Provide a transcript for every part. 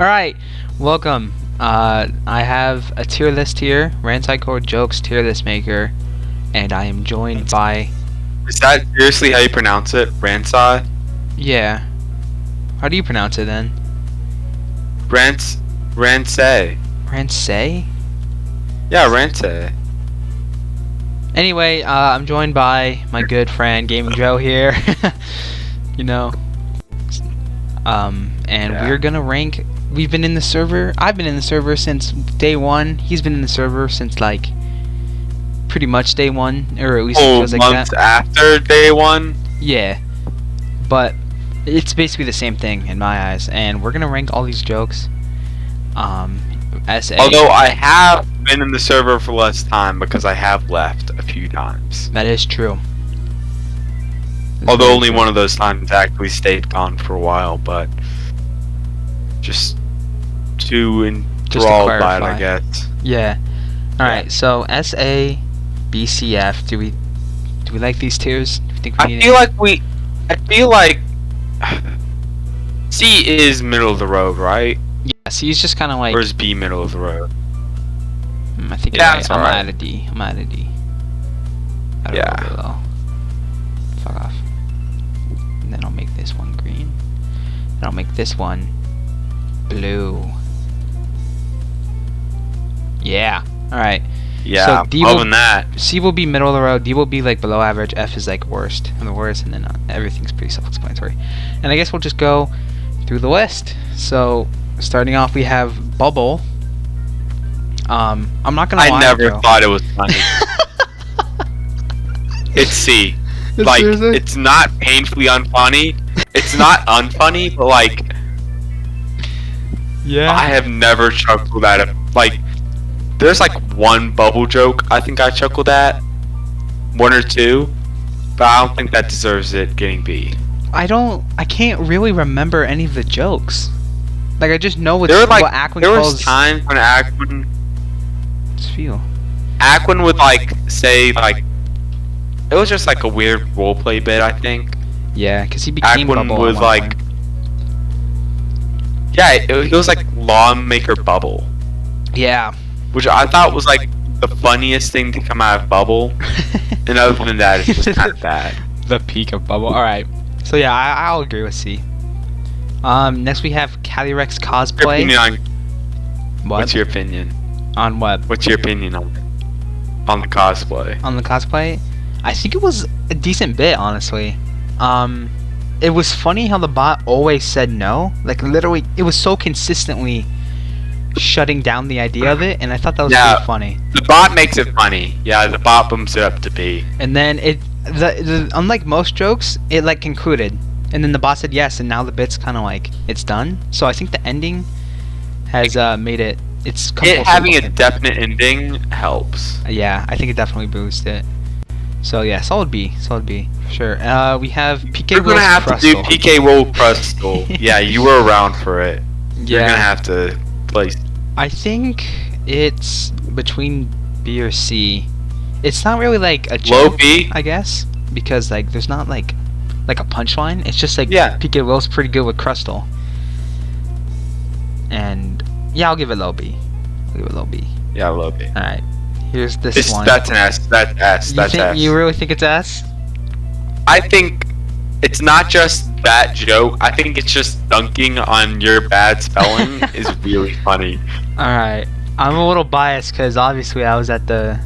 Alright, welcome. I have a tier list here, Ransei Jokes tier list maker, and I am joined by... Is that seriously how you pronounce it? Ransei? Yeah. How do you pronounce it then? Ransei. Ransei? Yeah, Ransei. Anyway, I'm joined by my good friend Gaming Joe here. you know. And we're gonna rank... We've been in the server. I've been in the server since day one. He's been in the server since like pretty much day one, or at least it feels like months that. After day one. Yeah, but it's basically the same thing in my eyes. And we're gonna rank all these jokes. As a, although I have been in the server for less time because I have left a few times. that is true. Although only one of those times actually stayed gone for a while, but just too enthralled by it, I guess. Yeah. All right. So SA, BCF. Do we like these tiers? Do you think we I feel like C is middle of the road, right? Yeah. C is just kind of like. Or is B middle of the road? I think Yeah, it's it's right. I'm alright. at a D. I'm at a D. I don't Yeah. know below. Fuck off. And then I'll make this one green. And I'll make this one blue. Yeah. All right. Yeah. So D other will, than that, C will be middle of the road. D will be like below average. F is like worst and the worst, and then everything's pretty self-explanatory. And I guess we'll just go through the list. So starting off, we have Bubble. I'm not gonna lie, I never Joe. thought it was funny. It's C. Like, Seriously? it's not painfully unfunny. It's not unfunny, but like, Yeah. I have never chuckled at it. Like, there's like one bubble joke I think I chuckled at, one or two, but I don't think that deserves it getting B. I can't really remember any of the jokes. Like I just know what There were like, what Aquin there was calls times when feel. Aquin would like say like, it was just like a weird roleplay bit, I think. Yeah, because he became Aquin Bubble. was at one like, point. yeah, it was like Lawmaker Bubble, Yeah. which I thought was like the funniest thing to come out of Bubble. And other than that, it's just kind of bad. The peak of Bubble. All right. So yeah, I'll agree with C. Next we have Calyrex cosplay. Opinion on, What? what's your opinion? On what? What's your opinion on the cosplay? On the cosplay? I think it was a decent bit, honestly. It was funny how the bot always said no. Like literally, it was so consistently shutting down the idea of it, and I thought that was pretty funny. The bot makes it funny. Yeah, the bot bumps it up to B. And then unlike most jokes, it like concluded, and then the bot said yes, and now the bit's kind of like it's done. So I think the ending has made it. It's come It full having circle. a definite ending helps. Yeah, I think it definitely boosted it. So yeah, solid B, for sure. We have PK We're gonna Will's have Crustle. to do PK Roll Crustle. Yeah, you were around for it. You're Yeah, gonna have to place. I think it's between B or C. It's not really like a Low joke, B? I guess, because like there's not like a punchline. It's just like Yeah. PK Will's pretty good with Crustle. And yeah, I'll give it low B. Yeah, low B. All right, here's this one. That's an S. That's S. That's S. You really think it's S? I think it's not just that joke. I think it's just dunking on your bad spelling is really funny. All right, I'm a little biased because obviously I was at the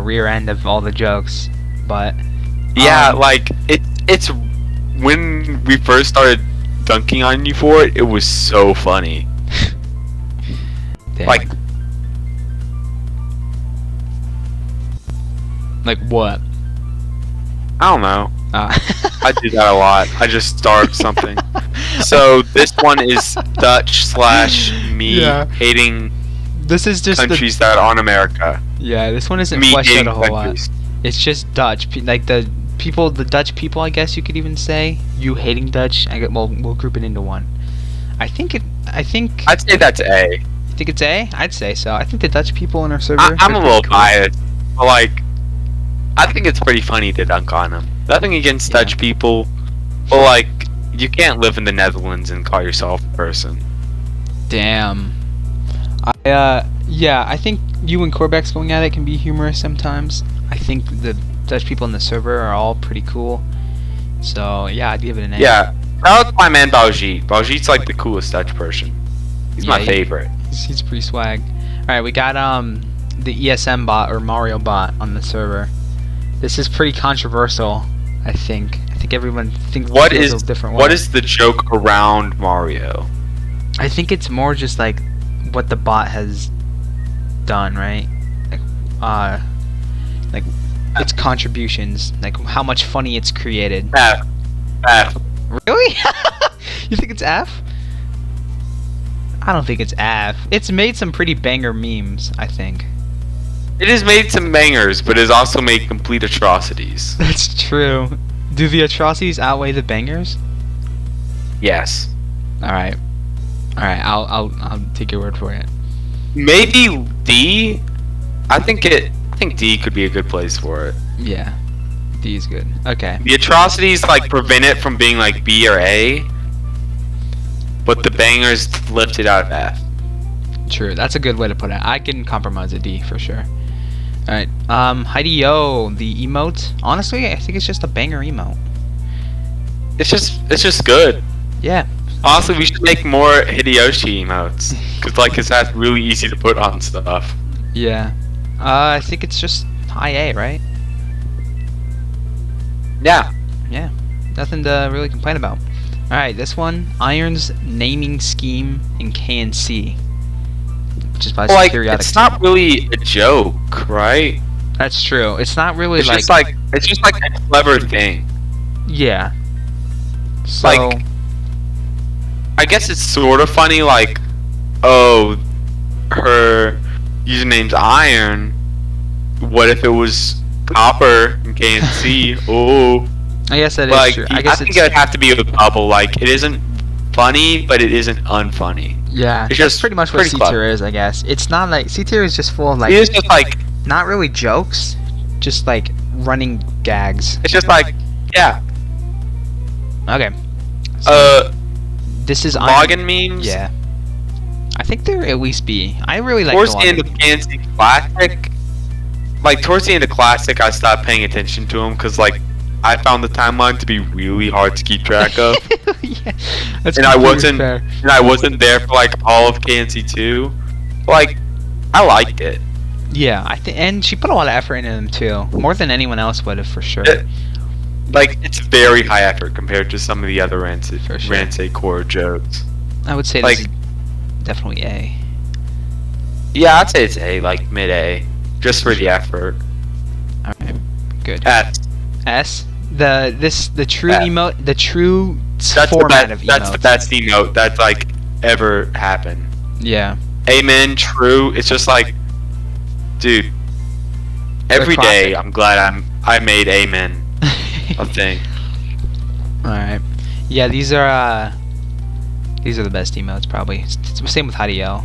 rear end of all the jokes, but Yeah, like it's when we first started dunking on you for it, it was so funny. damn. Like what? I don't know. Uh, I do that a lot. I just start something. So this one is Dutch / me Yeah. hating this is just countries that aren't America. yeah. This one isn't Me fleshed out hating a whole lot. countries. It's just Dutch, like the Dutch people. I guess you could even say you hating Dutch. We'll group it into one. I think I'd say that's A. You think it's A? I'd say so. I think the Dutch people in our server. I'm are a little pretty cool. biased, but like, I think it's pretty funny to dunk on them. Nothing against Yeah. Dutch people, but like, you can't live in the Netherlands and call yourself a person. Damn. Yeah, I think you and Corbex going at it can be humorous sometimes. I think the Dutch people in the server are all pretty cool. So yeah, I'd give it an A. Yeah. Shout out to my man Baljeet. Baljeet's like the coolest Dutch person. He's my favorite. He's pretty swag. Alright, we got the ESM bot or Mario bot on the server. This is pretty controversial, I think. I think everyone thinks What it feels is a different what way. is the joke around Mario? I think it's more just like what the bot has done, right? Like its contributions, like how much funny it's created. F. F. Really? You think it's F? I don't think it's F. It's made some pretty banger memes, I think. It has made some bangers, but it has also made complete atrocities. That's true. Do the atrocities outweigh the bangers? Yes. All right. I'll take your word for it. Maybe D. I think D could be a good place for it. Yeah. D is good. Okay. The atrocities like prevent it from being like B or A, but the bangers lift it out of F. True. That's a good way to put it. I can compromise a D for sure. All right. Heidi-O, the emote. Honestly, I think it's just a banger emote. It's just good. Yeah. Honestly, we should make more Hideyoshi emotes, cause like it's that really easy to put on stuff. Yeah. I think it's just high A, right? Yeah. Yeah. Nothing to really complain about. Alright, this one, Iron's naming scheme in KNC. Which is by Like periodic. it's not really a joke, right? That's true. It's not really It's just like a clever thing. Yeah. So Like, I guess it's sort of funny, like, oh, her username's Iron. What if it was Copper in KNC? Oh, I guess that is like true. I I guess think it's it would have to be a couple. Like, it isn't funny, but it isn't unfunny. yeah. It's That's just pretty much what pretty C clever. tier is, I guess. It's not like C tier is just full of like It is just like not really jokes, just like running gags. it's just like yeah. Okay. So this is Iron. Login memes. Yeah. I think they're at least B. I really like Towards the the end of login. KNC Classic, like towards the end of Classic, I stopped paying attention to them because like I found the timeline to be really hard to keep track of, Yeah, that's and I completely wasn't fair. and I wasn't there for like all of KNC 2. Like, I liked it. Yeah, I think, and she put a lot of effort into them too, more than anyone else would have for sure. Like, it's very high effort compared to some of the other For sure. Ransei core jokes. I would say like- this is definitely A. Yeah, I'd say it's A, like mid A, just for the effort. All right, good. F. S. The true F. emote, the true That's format the of best. emotes. That's the best emote that's like ever happened. Yeah. Amen. True. It's just like, dude. Every day, classic. I'm glad I made amen a thing. All right. Yeah, these are the best emotes probably. It's the same with Hadiel.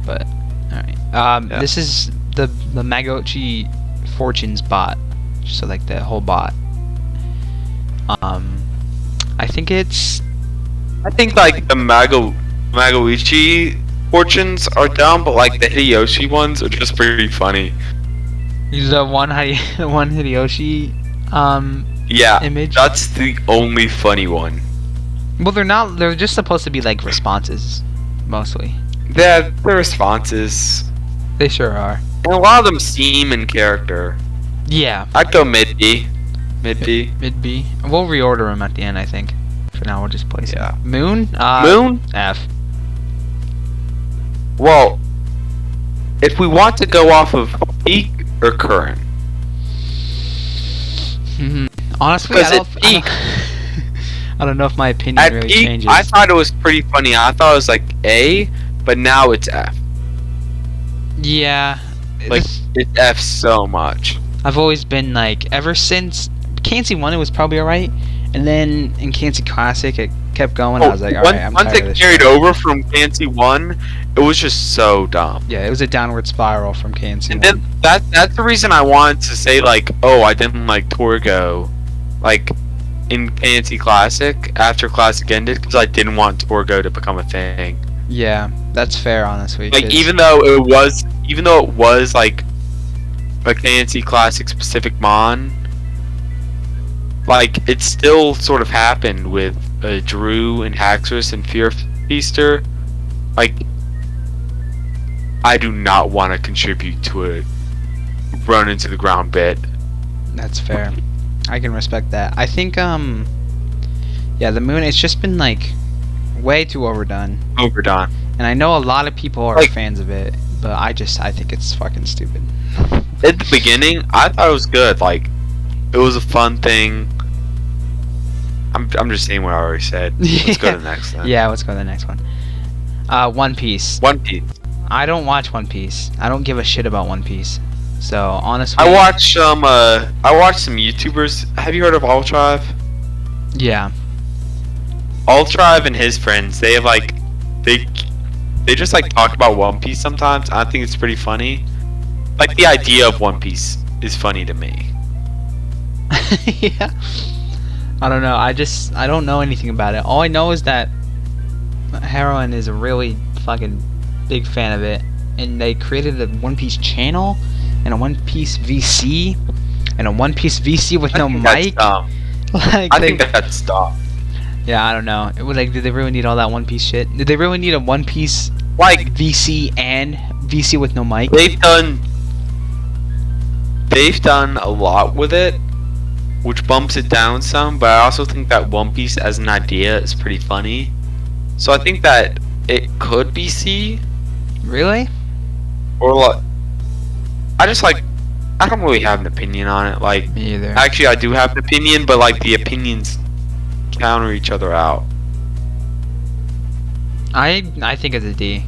But all right. Yeah. This is the Magochi Fortunes bot. So like the whole bot. I think it's I think like the Magoichi fortunes are dumb, but like the Hideyoshi ones are just pretty funny. the one Hideyoshi Yeah, image. that's the only funny one. Well, they're not. They're just supposed to be like responses, mostly. The responses, They sure are. and a lot of them seem in character. Yeah. I'd go mid B. Mid B. Mid B. We'll reorder them at the end, I think. For now, we'll just place Yeah. them. Moon. Moon? F. Well, if we want to go off of peak or current, Honestly, Because I at don't, I don't know if my opinion at really peak, changes. I thought it was pretty funny. I thought it was like A, but now it's F. Yeah. Like, this- it's F so much. I've always been like, ever since KNC 1, it was probably alright. And then in KNC Classic, it kept going. I was like, alright, I'm once tired of it this carried shit. over from KNC 1, it was just so dumb. Yeah, it was a downward spiral from KNC 1. And then that's the reason I wanted to say like, oh, I didn't like Torgo. Like, in KNC Classic after Classic ended because I didn't want Torgo to become a thing. Yeah, that's fair, honestly. Like 'cause- even though it was like a KNC Classic specific mon, like it still sort of happened with Drew and Haxorus and Fear Feaster. Like I do not want to contribute to a run into the ground bit. That's fair. I can respect that. I think yeah, the moon, it's just been like way too overdone. Overdone. And I know a lot of people are Like- fans of it, but I think it's fucking stupid. At the beginning, I thought it was good. Like, it was a fun thing. I'm just saying what I already said. Let's go to the next then. Yeah, let's go to the next one. One Piece. One Piece. I don't watch One Piece. I don't give a shit about One Piece. So honestly, I watched some YouTubers. Have you heard of Altrive? Yeah. Altrive and his friends, they have like they just like talk about One Piece sometimes. I think it's pretty funny. Like the idea of One Piece is funny to me. Yeah. I don't know. I don't know anything about it. All I know is that Heroin is a really fucking big fan of it, and they created a One Piece channel and a One Piece VC and a One Piece VC with no mic. Like I think that's dumb. Yeah, I don't know. It was like, did they really need all that One Piece shit? Did they really need a One Piece Like VC and VC with no mic? they've done a lot with it, which bumps it down some, but I also think that One Piece as an idea is pretty funny. So I think that it could be C, Really? or like I don't really have an opinion on it. Like Me either. actually I do have an opinion, but like the opinions counter each other out. I think it's a D.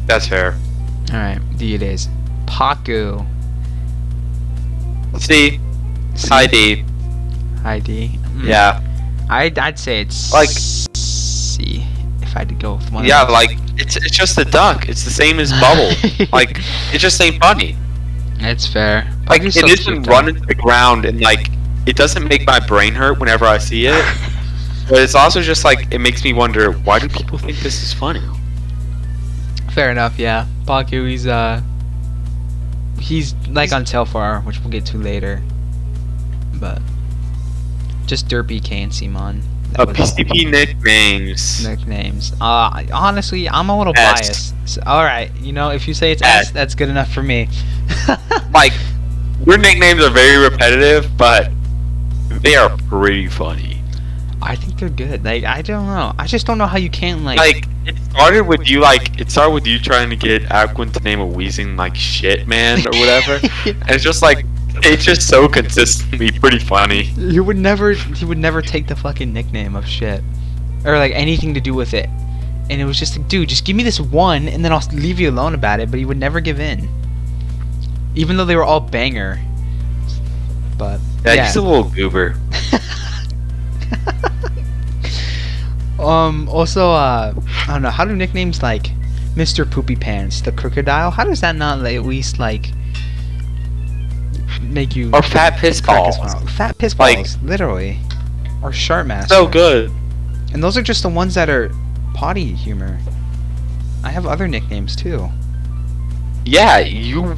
That's fair. Alright, D it is. Paku. C. High D. High D. Yeah. I'd say it's Like- C if I had to go with one. Yeah, of those. like it's just a duck. It's the same as Bubble. Like it just ain't funny. It's fair. Like Paku's it so isn't cute, though. running to the ground and like it doesn't make my brain hurt whenever I see it. But it's also just like it makes me wonder, why do people think this is funny? Fair enough, yeah. Paku, he's like on Telfar, which we'll get to later. But just derpy KNC mon. A PCP nicknames. Nicknames. Honestly, I'm a little S. biased. So, all right, you know, if you say it's S. S, that's good enough for me. Like your nicknames are very repetitive, but they are pretty funny. I think they're good. Like, I don't know. I just don't know how you can't Like it started with you trying to get Aquin to name a Weezing like shit man or whatever. And it's just like it's just so consistently pretty funny. He would never take the fucking nickname of shit, or like anything to do with it. And it was just like, dude, just give me this one, and then I'll leave you alone about it. But he would never give in, even though they were all banger. But Yeah, he's a little goober. Also, I don't know. How do nicknames like Mr. Poopy Pants, the Crocodile? How does that not like, at least like make you Or Fat Piss crack a Balls. smile? Fat piss Like- balls, literally. Or Sharp Master. So good. And those are just the ones that are potty humor. I have other nicknames too. Yeah, you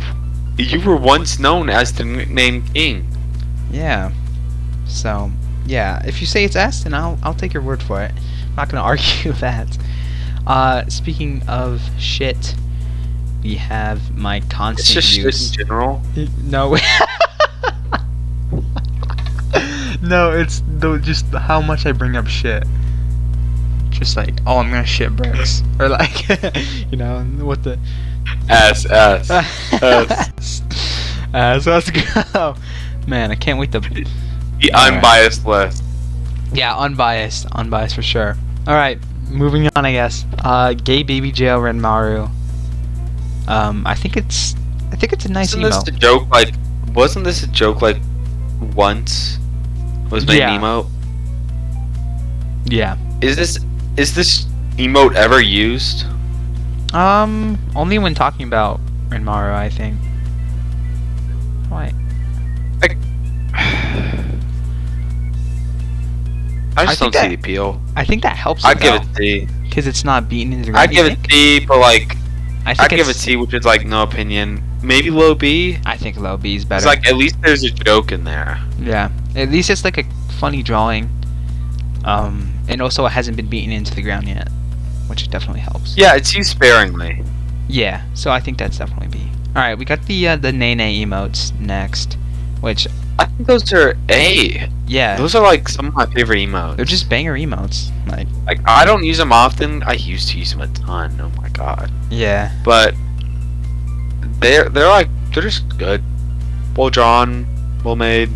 were once known as the nickname King. Yeah. So yeah, if you say it's S, then I'll take your word for it. I'm not gonna argue that. Speaking of shit, we have my It's constant just shit use. in general. No. No, it's just how much I bring up shit. Just like, oh, I'm gonna shit bricks, or like, you know, what the. S. So let's go. Man, I can't wait to. The Alright. unbiased list. Yeah, unbiased for sure. All right, moving on, I guess. Gay Baby Jail Renmaru. I think it's a nice Wasn't emo. this a joke? Like, wasn't this a joke? Like, once was my Yeah. emote. Yeah. Is this emote ever used? Only when talking about Renmaru, I think. Why? I just think don't see that- the appeal. I think that helps. I'd give it C. because it's not beaten into the I'd ground. give it C, but like I think I'd give it it's- C, which is like no opinion. Maybe low B. I think low B is better. It's like at least there's a joke in there. Yeah, at least it's like a funny drawing. And also it hasn't been beaten into the ground yet, which definitely helps. Yeah, it's used sparingly. Yeah, so I think that's definitely B. All right, we got the Nene emotes next, which I think those are A. yeah, Those are like some of my favorite emotes. they're just banger emotes. Like I don't use them often. I used to use them a ton. Oh my god. Yeah, But they're just good. Well drawn, well made.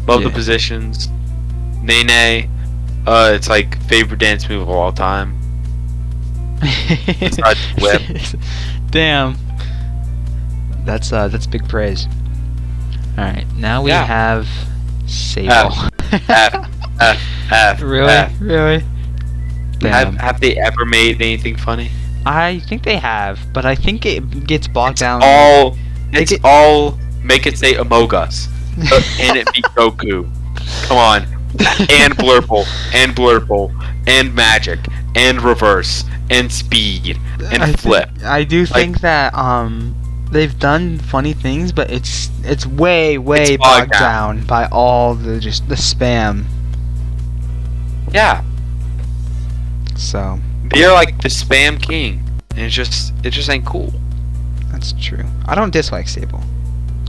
Love Yeah. the positions. Nene, it's like favorite dance move of all time. Besides whip. Damn, that's big praise. All right, now we Yeah. have Sable. F. Really, F. really. Damn. Have they ever made anything funny? I think they have, but I think it gets bogged down. It's all make it say Among Us. And it be Goku. Come on. And Blurple, and Magic, and Reverse, and Speed, and Flip. I do think that they've done funny things, but it's way It's bogged bogged down by all the spam. Yeah. So They're like the spam king. And it just ain't cool. that's true. I don't dislike Sable,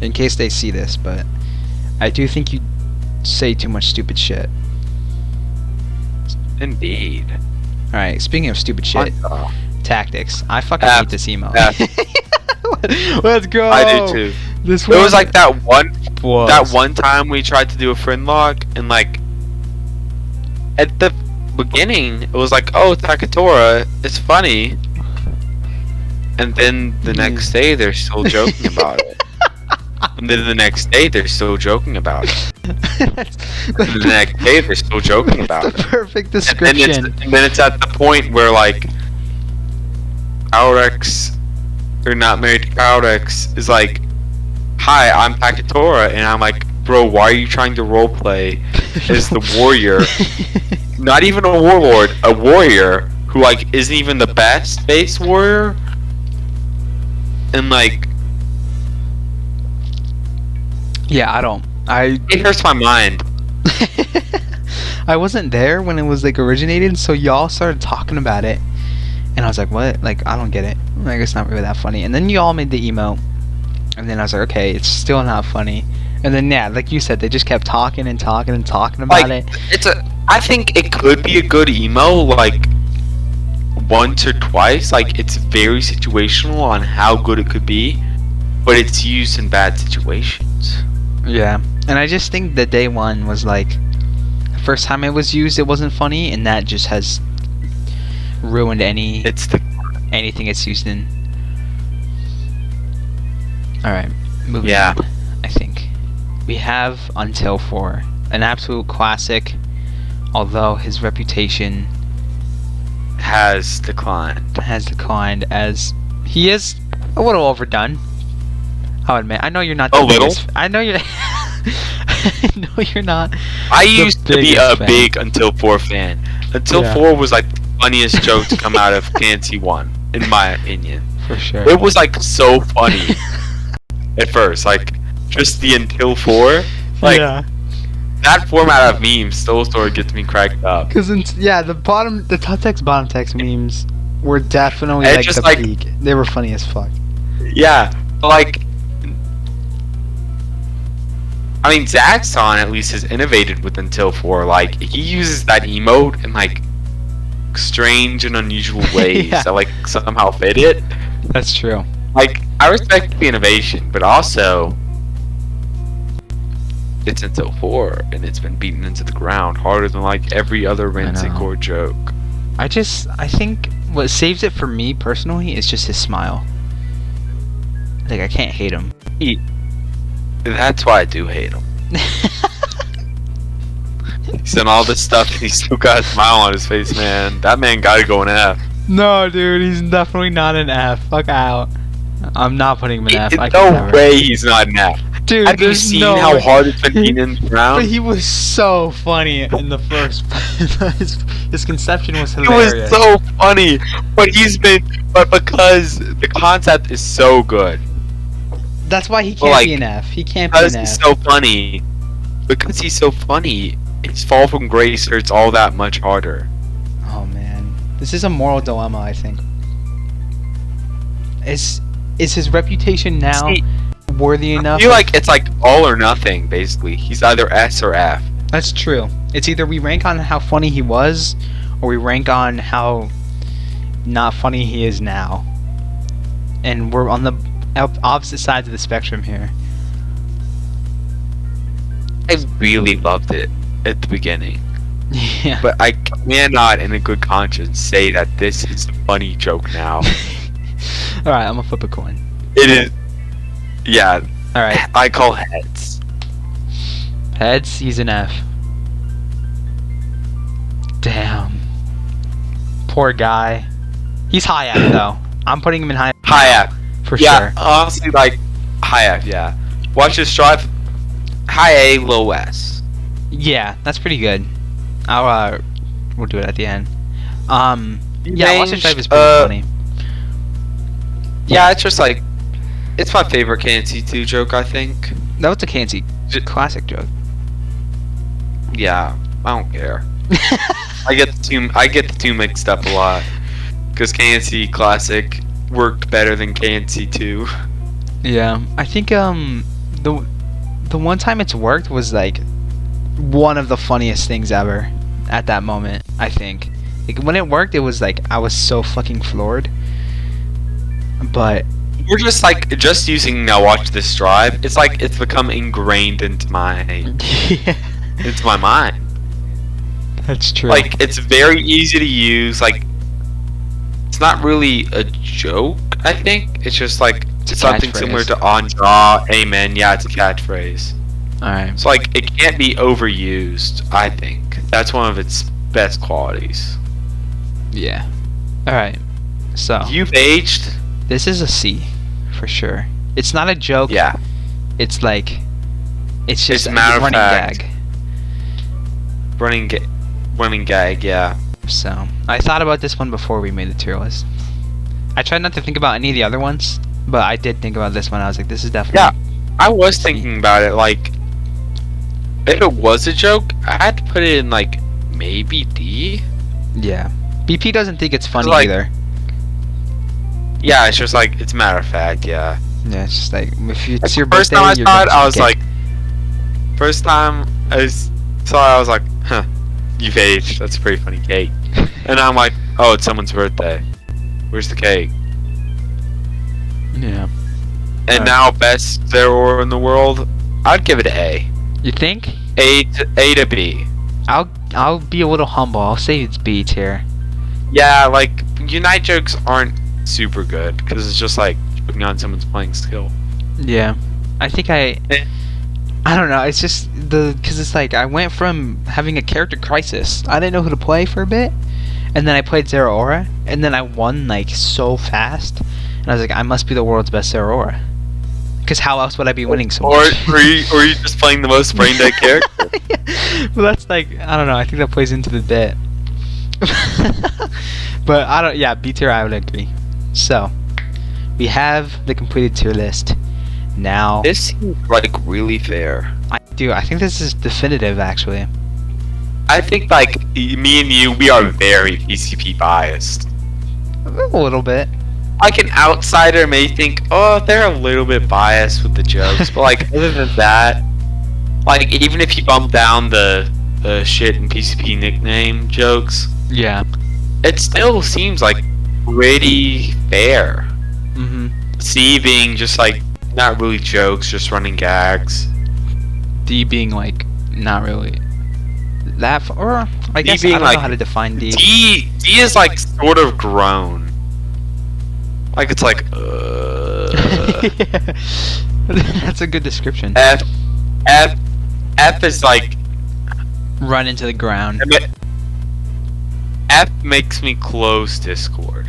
in case they see this, but I do think you say too much stupid shit. Indeed. All right, speaking of stupid shit, tactics. I fucking F. hate this emo. F. Let's go. I do too. This It was like that was. one time we tried to do a friend log, and like at the beginning it was like, oh, Takatora, it's funny, and then the next day they're still joking about it, and then the next day they're still joking about it, and the next day they're still joking about the it. perfect And description. then it's at the point where like Aurex, or not married to Aurex, is like, hi, I'm Takatora, and I'm like, bro, why are you trying to roleplay as the warrior? Not even a warlord, a warrior who like isn't even the best base warrior, and like Yeah, it hurts my mind. I wasn't there when it was like originated, so y'all started talking about it, and I was like, what? Like, I don't get it. Like, it's not really that funny. And then y'all made the emo, and then I was like, okay, it's still not funny. And then yeah, like you said, they just kept talking and talking and talking about Like it. I think it could be a good emo like once or twice. Like it's very situational on how good it could be, but it's used in bad situations. Yeah, and I just think that day one was like the first time it was used, it wasn't funny, and that just has ruined anything it's used in. All right, moving Yeah. on. I think we have Until 4, an absolute classic, although his reputation Has declined. has declined as he is a little overdone. I'll admit. I know you're not. A the little? biggest- I know you're. I know you're not. I the used to be a biggest fan. big Until 4 fan. Until Yeah. 4 was like the funniest joke to come out of Fantasy 1, in my opinion. For sure. It was like so funny at first, like just the Until 4. Like yeah. that format of memes still sort of gets me cracked up. Because the top text, bottom text memes were definitely And like just, the like- peak. They were funny as fuck. Yeah, but, like, I mean, Zaxxon at least has innovated with Until 4. Like, he uses that emote in like strange and unusual ways Yeah. that like somehow fit it. That's true. Like, I respect the innovation, but also it's Until 4, and it's been beaten into the ground harder than like every other Ransei know. core joke. I think what saves it for me personally is just his smile. Like, I can't hate him. That's why I do hate him. He's done all this stuff, and he's still got a smile on his face, man. That man gotta go in F. No, dude, he's definitely not an F. Fuck out. I'm not putting him in F. I No can never. way he's not an F. Dude, Have you there's seen no how way. hard it's been beaten in the But ground? he was so funny in the first. his conception was It hilarious. was so funny, but because the concept is so good. That's why he Well, can't like, be an F. He can't be Because an he's F. so funny. Because he's so funny, his fall from grace hurts all that much harder. Oh man, this is a moral dilemma. I think. Is his reputation now See, worthy I enough? feel like it's like all or nothing, basically. He's either S or F. That's true. It's either we rank on how funny he was, or we rank on how not funny he is now. And we're on the opposite sides of the spectrum here. I really loved it at the beginning. Yeah. But I cannot, in a good conscience, say that this is a funny joke now. Alright, I'm gonna flip a coin. It is. Yeah, Alright. I call heads. Heads, he's an F. Damn. Poor guy. He's high F though. I'm putting him in high F. High F. For Yeah, sure. honestly, like, high F, yeah. Watch this drive. High A, low S. Yeah, that's pretty good. I'll we'll do it at the end. Yeah, Watch This Drive is pretty funny. Yeah, it's just like, it's my favorite KNC2 joke, I think. That was a KNC classic joke. Yeah, I don't care. I get the two mixed up a lot. Because KNC Classic worked better than KNC2. Yeah, I think the one time it's worked was like one of the funniest things ever at that moment. I think like when it worked, it was like I was so fucking floored. But We're just using Now Watch This Drive. It's like it's become ingrained into my yeah, mind. that's true. Like it's very easy to use. Like it's not really a joke. I think it's just like It's a something catchphrase. similar to on draw, amen. Yeah, it's a catchphrase. all right. So like it can't be overused. I think that's one of its best qualities. Yeah. All right. So You've aged. this is a C for sure. It's not a joke. Yeah. It's like it's just It's a matter of running fact. gag. Running gag. Yeah. So I thought about this one before we made the tier list. I tried not to think about any of the other ones, but I did think about this one. I was like, this is definitely. Yeah. I was thinking about it. Like, if it was a joke, I had to put it in like maybe D. Yeah. BP doesn't think it's funny Like- either. Yeah, it's just like it's a matter of fact. Yeah. Yeah, it's just like if it's your First birthday, time I you're saw gonna it, I was get- like, first time I saw it, I was like, huh, you've aged. That's a pretty funny cake. And I'm like, oh, it's someone's birthday. Where's the cake? Yeah. And Alright. now best Zero in the world, I'd give it an A. You think? A to B. I'll be a little humble. I'll say it's B tier. Yeah, like Unite jokes aren't super good because it's just like joking on someone's playing skill. Yeah. I think I don't know. It's just because it's like I went from having a character crisis. I didn't know who to play for a bit, and then I played Zero Aura, and then I won like so fast, and I was like, I must be the world's best Zero Aura. Because how else would I be winning so Or much? or you just playing the most brain dead character. Well, that's like I don't know. I think that plays into the bit. But I don't. Yeah, B tier. I would agree. So we have the completed tier list. Now This seems like really fair. I think this is definitive actually. I think like me and you, we are very PCP biased. A little bit. Like an outsider may think, oh, they're a little bit biased with the jokes, but like other than that, like even if you bump down the shit and PCP nickname jokes, Yeah. it still seems like pretty fair. Mhm. C being just like not really jokes, just running gags. D being like not really that or I guess I being don't like- know how to define D. D is like sort of grown. Like it's like Yeah. That's a good description. F is like Run into the ground. F makes me close Discord.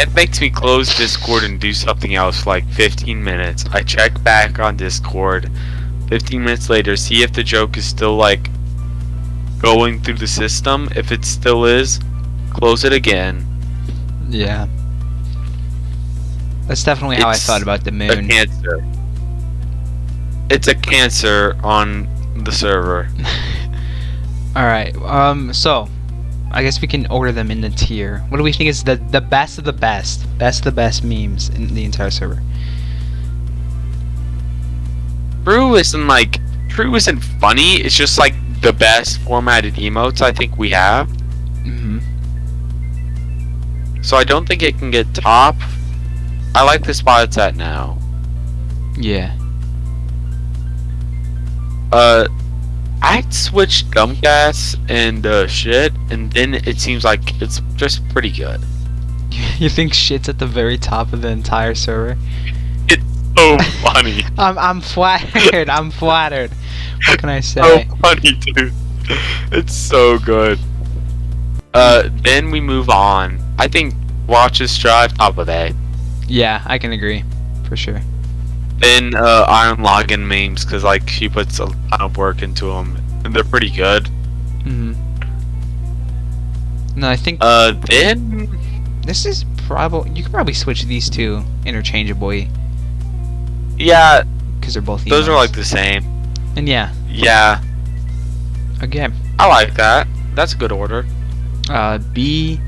It makes me close Discord and do something else for like 15 minutes. I check back on Discord 15 minutes later, see if the joke is still like going through the system. If it still is, close it again. Yeah. That's definitely how I thought about the A moon. cancer. It's a cancer on the server. Alright, so I guess we can order them in the tier. What do we think is the best of the best? Best of the best memes in the entire server. True isn't funny, it's just like the best formatted emotes I think we have. Mm-hmm. So I don't think it can get top. I like the spot it's at now. Yeah. I'd switch dumb gas and shit, and then it seems like it's just pretty good. You think shit's at the very top of the entire server? It's so funny. I'm flattered. I'm flattered. What can I say? So funny, dude. It's so good. Then we move on. I think Watches Drive top of A. Yeah, I can agree, for sure. Then Iron Login memes, because like she puts a ton of work into them, and they're pretty good. Mm-hmm. No, I think Then this is probably you could probably switch these two interchangeably yeah, because they're both. those are emotes. like the same. And yeah, Yeah, again, I like that. That's a good order. B,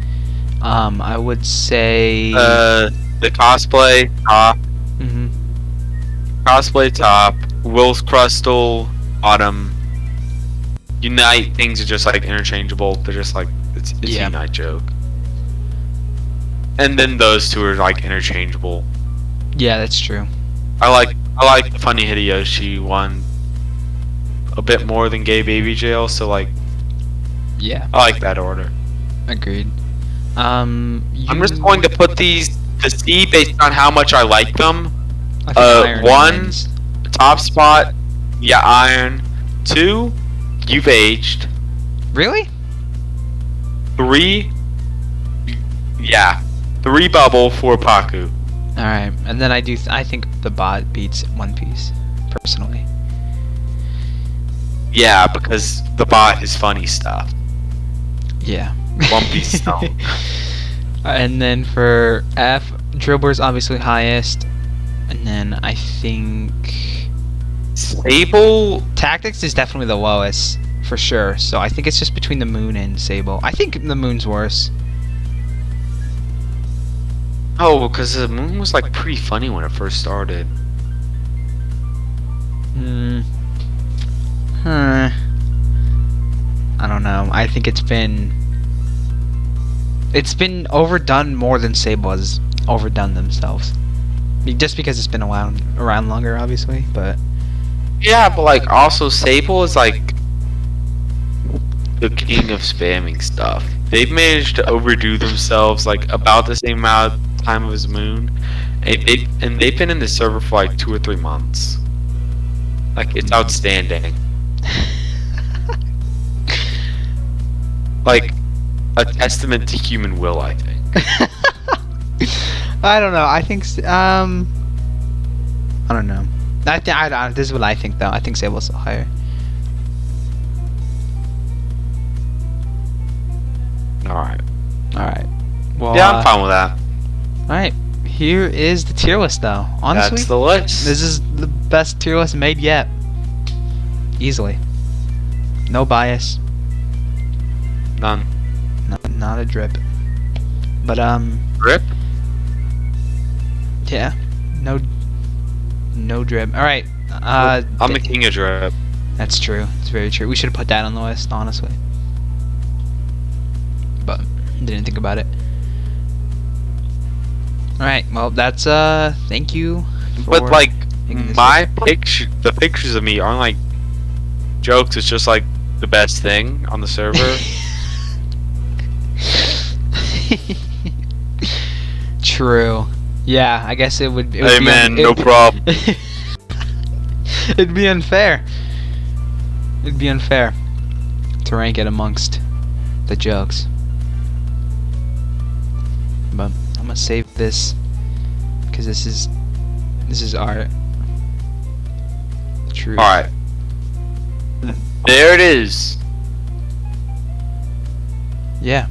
I would say. The cosplay top. Mhm. Cosplay top. Will's Crustal bottom. Unite things are just like interchangeable. They're just like it's Yeah. a Unite joke. And then those two are like interchangeable. Yeah, that's true. I like the funny Hideyoshi one a bit more than Gay Baby Jail, so like Yeah, I like that order. agreed. I'm just going to put these to C based on how much I like them. I think Iron one, wins. top spot, yeah, Iron. 2, You've Aged. Really? 3, yeah, 3 Bubble, 4 Paku. All right, and then I think the bot beats One Piece, personally. Yeah, because the bot is funny stuff. Yeah. One Piece stuff. And then for F, Dribbler's obviously highest, and then I think Sable. Tactics is definitely the lowest for sure. So I think it's just between the Moon and Sable. I think the Moon's worse. Oh, because the moon was like pretty funny when it first started. I don't know. I think it's been overdone more than Sable has overdone themselves. I mean, just because it's been around longer, obviously, but Yeah, but like also Sable is like the king of spamming stuff. They've managed to overdo themselves like about the same amount of time as Moon, and they've been in the server for like 2 or 3 months. Like it's outstanding. Like a testament to human will, I think. I don't know. I think I don't know. This is what I think though. I think Sable's still higher. All right. All right. Well, Yeah, I'm fine with that. all right. Here is the tier list though. Honestly, That's the list. this is the best tier list made yet. Easily. No bias. None. Not a drip. But Rip. yeah. No drip. All right. I'm the king of drip. That's true. It's very true. We should have put that on the list, honestly. But didn't think about it. Alright, well that's thank you for But like making this my picture, the pictures of me aren't like jokes. It's just like the best thing on the server. True. Yeah, I guess it would Hey be man, no problem. It'd be unfair. It'd be unfair to rank it amongst the jokes. But I'm gonna save this because this is our truth. Alright. There it is. Yeah.